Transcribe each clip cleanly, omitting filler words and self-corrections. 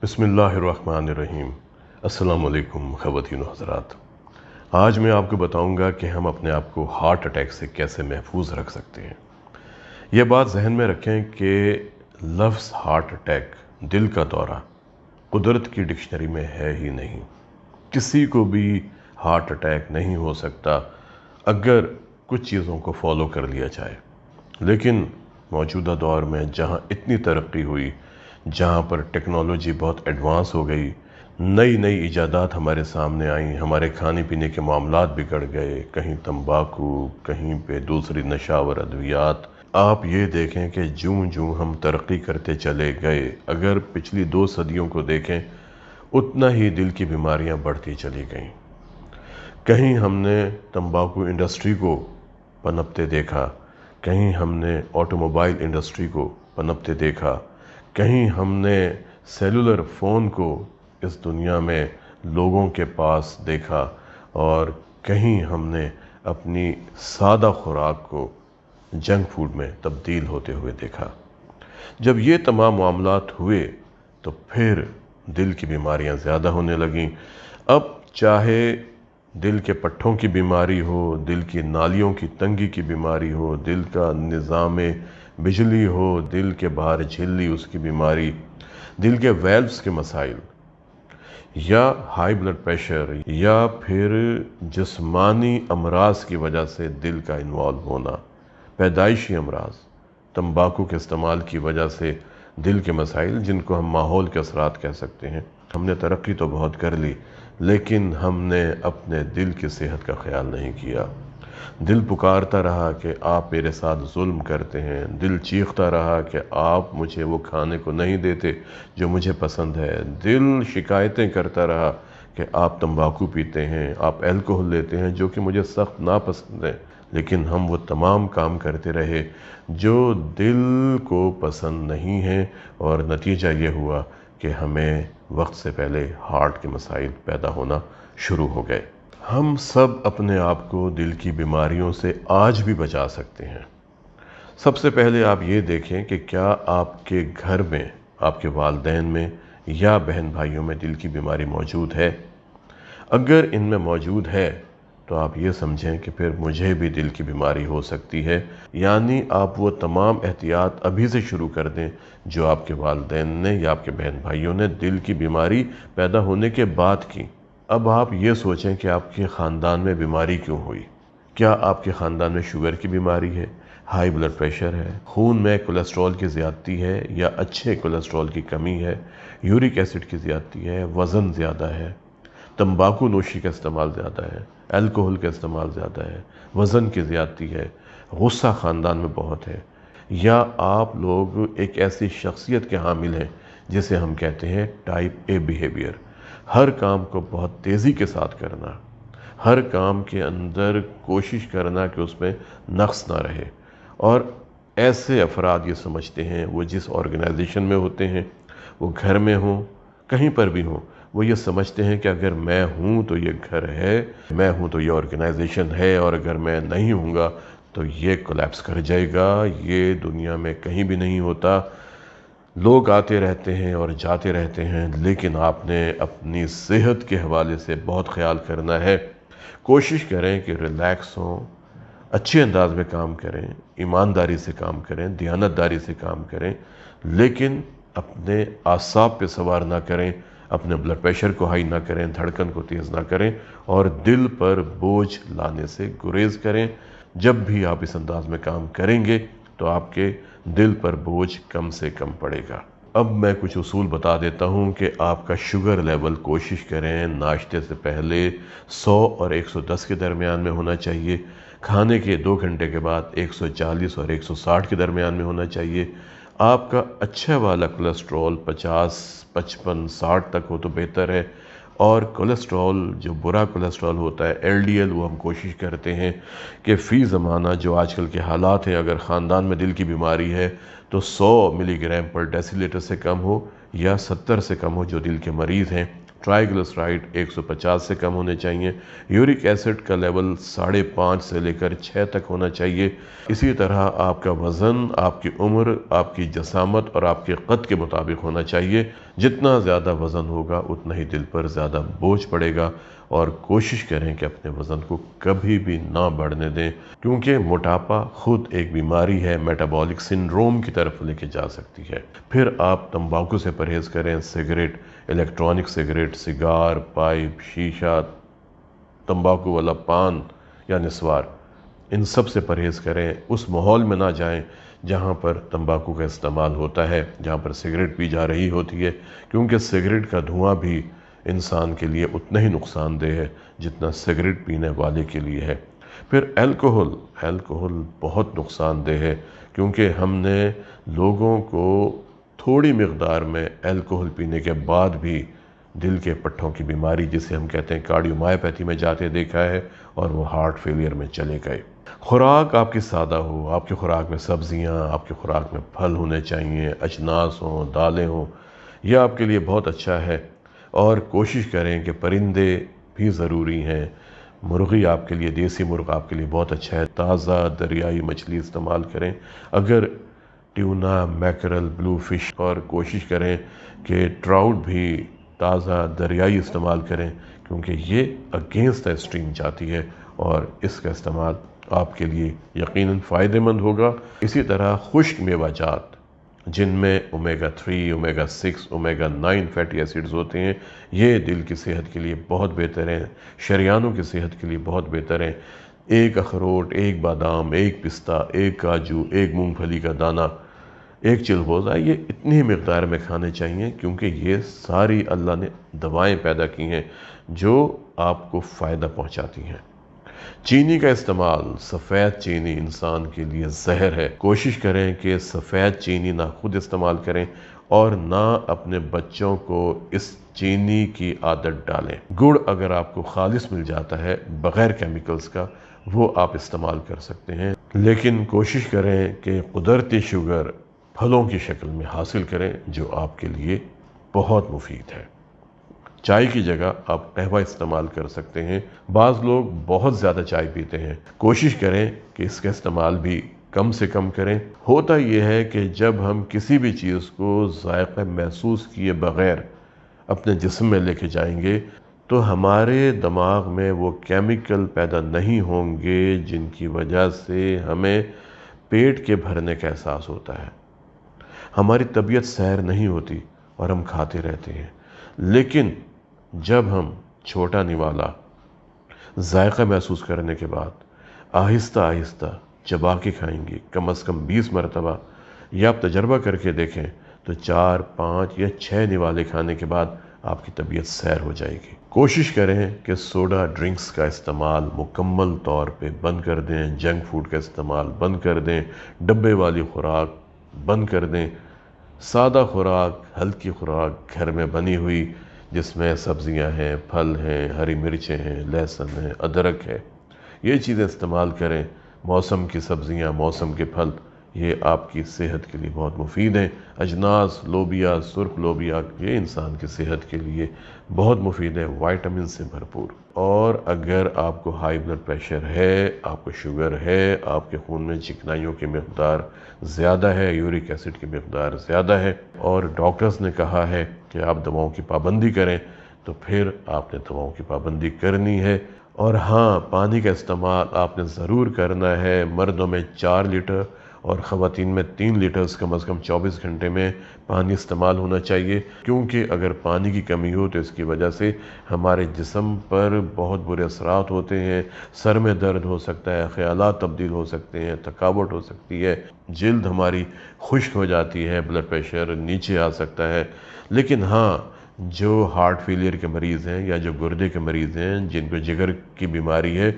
बिस्मिल्लाहिर्रहमानिर्रहीम। अस्सलाम वालेकुम ख़वातीन व हज़रात। आज मैं आपको बताऊंगा कि हम अपने आप को हार्ट अटैक से कैसे महफूज रख सकते हैं। यह बात जहन में रखें कि लफ्ज़ हार्ट अटैक, दिल का दौरा, कुदरत की डिक्शनरी में है ही नहीं। किसी को भी हार्ट अटैक नहीं हो सकता अगर कुछ चीज़ों को फॉलो कर लिया जाए। लेकिन मौजूदा दौर में जहाँ इतनी तरक्की हुई, जहाँ पर टेक्नोलॉजी बहुत एडवांस हो गई, नई नई इजादात हमारे सामने आई, हमारे खाने पीने के मामलात बिगड़ गए, कहीं तंबाकू, कहीं पे दूसरी नशावर अद्वियात। आप ये देखें कि जूं जूं हम तरक्की करते चले गए, अगर पिछली 2 सदियों को देखें, उतना ही दिल की बीमारियां बढ़ती चली गईं। कहीं हमने तंबाकू इंडस्ट्री को पनपते देखा, कहीं हमने ऑटोमोबाइल इंडस्ट्री को पनपते देखा, कहीं हमने सेलुलर फ़ोन को इस दुनिया में लोगों के पास देखा, और कहीं हमने अपनी सादा खुराक को जंक फूड में तब्दील होते हुए देखा। जब ये तमाम मामलात हुए तो फिर दिल की बीमारियां ज़्यादा होने लगीं। अब चाहे दिल के पट्ठों की बीमारी हो, दिल की नालियों की तंगी की बीमारी हो, दिल का निज़ाम बिजली हो, दिल के बाहर झिल्ली उसकी बीमारी, दिल के वेल्व्स के मसाइल, या हाई ब्लड प्रेशर, या फिर जिस्मानी अमराज की वजह से दिल का इन्वॉल्व होना, पैदाइशी अमराज, तंबाकू के इस्तेमाल की वजह से दिल के मसाइल, जिनको हम माहौल के असरात कह सकते हैं। हमने तरक्की तो बहुत कर ली, लेकिन हमने अपने दिल की सेहत का ख्याल नहीं किया। दिल पुकारता रहा कि आप मेरे साथ जुल्म करते हैं, दिल चीखता रहा कि आप मुझे वो खाने को नहीं देते जो मुझे पसंद है, दिल शिकायतें करता रहा कि आप तंबाकू पीते हैं, आप अल्कोहल लेते हैं जो कि मुझे सख्त नापसंद है। लेकिन हम वो तमाम काम करते रहे जो दिल को पसंद नहीं है, और नतीजा ये हुआ कि हमें वक्त से पहले हार्ट के मसाइल पैदा होना शुरू हो गए। हम सब अपने आप को दिल की बीमारियों से आज भी बचा सकते हैं। सबसे पहले आप ये देखें कि क्या आपके घर में, आपके वालिदैन में या बहन भाइयों में दिल की बीमारी मौजूद है। अगर इनमें मौजूद है तो आप ये समझें कि फिर मुझे भी दिल की बीमारी हो सकती है। यानी आप वो तमाम एहतियात अभी से शुरू कर दें जो आपके वालिदैन ने या आपके बहन भाइयों ने दिल की बीमारी पैदा होने के बाद की। अब आप ये सोचें कि आपके ख़ानदान में बीमारी क्यों हुई। क्या आपके ख़ानदान में शुगर की बीमारी है, हाई ब्लड प्रेशर है, खून में कोलेस्ट्रॉल की ज़्यादती है, या अच्छे कोलेस्ट्रॉल की कमी है, यूरिक एसिड की ज़्यादती है, वज़न ज़्यादा है, तंबाकू नोशी का इस्तेमाल ज़्यादा है, अल्कोहल का इस्तेमाल ज़्यादा है, वज़न की ज़्यादती है, गुस्सा ख़ानदान में बहुत है, या आप लोग एक ऐसी शख्सियत के हामिल हैं जिसे हम कहते हैं टाइप ए बिहेवियर। हर काम को बहुत तेज़ी के साथ करना, हर काम के अंदर कोशिश करना कि उसमें नक्स ना रहे। और ऐसे अफराद ये समझते हैं, वो जिस ऑर्गेनाइजेशन में होते हैं, वो घर में हों, कहीं पर भी हों, वो ये समझते हैं कि अगर मैं हूँ तो ये घर है, मैं हूँ तो ये ऑर्गेनाइजेशन है, और अगर मैं नहीं हूँगा तो ये कोलैप्स कर जाएगा। ये दुनिया में कहीं भी नहीं होता। लोग आते रहते हैं और जाते रहते हैं, लेकिन आपने अपनी सेहत के हवाले से बहुत ख्याल करना है। कोशिश करें कि रिलैक्स हों, अच्छे अंदाज में काम करें, ईमानदारी से काम करें, दियानतदारी से काम करें, लेकिन अपने आसाब पे सवार ना करें, अपने ब्लड प्रेशर को हाई ना करें, धड़कन को तेज़ ना करें, और दिल पर बोझ लाने से गुरेज करें। जब भी आप इस अंदाज में काम करेंगे तो आपके दिल पर बोझ कम से कम पड़ेगा। अब मैं कुछ उसूल बता देता हूँ कि आपका शुगर लेवल कोशिश करें नाश्ते से पहले 100 और 110 के दरमियान में होना चाहिए। खाने के 2 घंटे के बाद 140 और 160 के दरमियान में होना चाहिए। आपका अच्छा वाला कोलेस्ट्रॉल 50, 55, 60 तक हो तो बेहतर है। और कोलेस्ट्रॉल, जो बुरा कोलेस्ट्रॉल होता है एलडीएल, वो हम कोशिश करते हैं कि फ़ी ज़माना जो आजकल के हालात हैं, अगर ख़ानदान में दिल की बीमारी है तो 100 मिलीग्राम पर डेसीलीटर से कम हो, या 70 से कम हो जो दिल के मरीज़ हैं। ट्राइग्लिसराइड 150 से कम होने चाहिए। यूरिक एसिड का लेवल 5.5 से लेकर 6 तक होना चाहिए। इसी तरह आपका वज़न आपकी उम्र, आपकी जसामत और आपके कद के मुताबिक होना चाहिए। جتنا زیادہ وزن ہوگا اتنا ہی دل پر زیادہ بوجھ پڑے گا، اور کوشش کریں کہ اپنے وزن کو کبھی بھی نہ بڑھنے دیں، کیونکہ موٹاپا خود ایک بیماری ہے، میٹابولک سنڈروم کی طرف لے کے جا سکتی ہے۔ پھر آپ تمباکو سے پرہیز کریں، سگریٹ، الیکٹرانک سگریٹ، سگار، پائپ، شیشہ، تمباکو والا پان یا نسوار، ان سب سے پرہیز کریں۔ اس ماحول میں نہ جائیں جہاں پر تمباکو کا استعمال ہوتا ہے، جہاں پر سگریٹ پی جا رہی ہوتی ہے، کیونکہ سگریٹ کا دھواں بھی انسان کے لیے اتنا ہی نقصان دہ ہے جتنا سگریٹ پینے والے کے لیے ہے۔ پھر الکوہل بہت نقصان دہ ہے، کیونکہ ہم نے لوگوں کو تھوڑی مقدار میں الکوہل پینے کے بعد بھی دل کے پٹھوں کی بیماری، جسے ہم کہتے ہیں کارڈیومائیوپیتھی میں جاتے دیکھا ہے، اور وہ ہارٹ فیلئر میں چلے گئے۔ خوراک آپ کی سادہ ہو، آپ کی خوراک میں سبزیاں، آپ کی خوراک میں پھل ہونے چاہیے، اجناس ہوں، دالیں ہوں، یہ آپ کے لیے بہت اچھا ہے۔ اور کوشش کریں کہ پرندے بھی ضروری ہیں، مرغی آپ کے لیے، دیسی مرغ آپ کے لیے بہت اچھا ہے، تازہ دریائی مچھلی استعمال کریں، اگر ٹیونا، میکرل، بلو فش، اور کوشش کریں کہ ٹراؤٹ بھی تازہ دریائی استعمال کریں، کیونکہ یہ اگینسٹ دا اسٹریم جاتی ہے، اور اس کا استعمال آپ کے لیے یقیناً فائدہ مند ہوگا۔ اسی طرح خشک میوہ جات، جن میں اومیگا 3، اومیگا 6، اومیگا 9 فیٹی ایسیڈز ہوتے ہیں، یہ دل کی صحت کے لیے بہت بہتر ہیں، شریانوں کی صحت کے لیے بہت بہتر ہیں۔ ایک اخروٹ، ایک بادام، ایک پستہ، ایک کاجو، ایک مونگ پھلی کا دانہ، ایک چلغوزہ، یہ اتنی ہی مقدار میں کھانے چاہیے، کیونکہ یہ ساری اللہ نے دوائیں پیدا کی ہیں جو آپ کو فائدہ پہنچاتی ہیں۔ چینی کا استعمال، سفید چینی انسان کے لیے زہر ہے۔ کوشش کریں کہ سفید چینی نہ خود استعمال کریں اور نہ اپنے بچوں کو اس چینی کی عادت ڈالیں۔ گڑ اگر آپ کو خالص مل جاتا ہے بغیر کیمیکلز کا، وہ آپ استعمال کر سکتے ہیں، لیکن کوشش کریں کہ قدرتی شوگر پھلوں کی شکل میں حاصل کریں، جو آپ کے لیے بہت مفید ہے۔ چائے کی جگہ آپ قہوہ استعمال کر سکتے ہیں۔ بعض لوگ بہت زیادہ چائے پیتے ہیں، کوشش کریں کہ اس کا استعمال بھی کم سے کم کریں۔ ہوتا یہ ہے کہ جب ہم کسی بھی چیز کو ذائقہ محسوس کیے بغیر اپنے جسم میں لے کے جائیں گے تو ہمارے دماغ میں وہ کیمیکل پیدا نہیں ہوں گے جن کی وجہ سے ہمیں پیٹ کے بھرنے کا احساس ہوتا ہے، ہماری طبیعت سیر نہیں ہوتی اور ہم کھاتے رہتے ہیں۔ لیکن جب ہم چھوٹا نوالا ذائقہ محسوس کرنے کے بعد آہستہ آہستہ چبا کے کھائیں گے، کم از کم 20 مرتبہ، یا آپ تجربہ کر کے دیکھیں تو 4، 5 یا 6 نوالے کھانے کے بعد آپ کی طبیعت سیر ہو جائے گی۔ کوشش کریں کہ سوڈا ڈرنکس کا استعمال مکمل طور پہ بند کر دیں، جنک فوڈ کا استعمال بند کر دیں، ڈبے والی خوراک بند کر دیں، سادہ خوراک، ہلکی خوراک گھر میں بنی ہوئی، جس میں سبزیاں ہیں، پھل ہیں، ہری مرچیں ہیں، لہسن ہے، ادرک ہے، یہ چیزیں استعمال کریں۔ موسم کی سبزیاں، موسم کے پھل، یہ آپ کی صحت کے لیے بہت مفید ہیں۔ اجناس، لوبیا، سرخ لوبیا، یہ انسان کی صحت کے لیے بہت مفید ہے، وائٹامن سے بھرپور۔ اور اگر آپ کو ہائی بلڈ پریشر ہے، آپ کو شوگر ہے، آپ کے خون میں چکنائیوں کی مقدار زیادہ ہے، یورک ایسڈ کی مقدار زیادہ ہے، اور ڈاکٹرز نے کہا ہے کہ آپ دواؤں کی پابندی کریں، تو پھر آپ نے دواؤں کی پابندی کرنی ہے۔ اور ہاں، پانی کا استعمال آپ نے ضرور کرنا ہے۔ مردوں میں 4 لیٹر اور خواتین میں 3 لیٹرز کم از کم 24 گھنٹے میں پانی استعمال ہونا چاہیے، کیونکہ اگر پانی کی کمی ہو تو اس کی وجہ سے ہمارے جسم پر بہت برے اثرات ہوتے ہیں، سر میں درد ہو سکتا ہے، خیالات تبدیل ہو سکتے ہیں، تھکاوٹ ہو سکتی ہے، جلد ہماری خشک ہو جاتی ہے، بلڈ پریشر نیچے آ سکتا ہے۔ لیکن ہاں، جو ہارٹ فیلئر کے مریض ہیں یا جو گردے کے مریض ہیں، جن کو جگر کی بیماری ہے،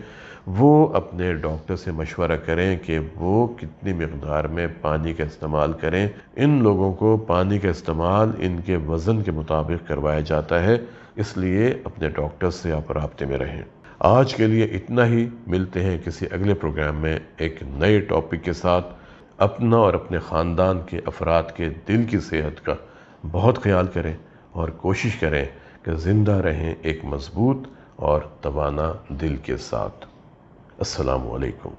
وہ اپنے ڈاکٹر سے مشورہ کریں کہ وہ کتنی مقدار میں پانی کا استعمال کریں۔ ان لوگوں کو پانی کا استعمال ان کے وزن کے مطابق کروایا جاتا ہے، اس لیے اپنے ڈاکٹر سے آپ رابطے میں رہیں۔ آج کے لیے اتنا ہی، ملتے ہیں کسی اگلے پروگرام میں ایک نئے ٹاپک کے ساتھ۔ اپنا اور اپنے خاندان کے افراد کے دل کی صحت کا بہت خیال کریں اور کوشش کریں کہ زندہ رہیں ایک مضبوط اور توانا دل کے ساتھ۔ السلام علیکم۔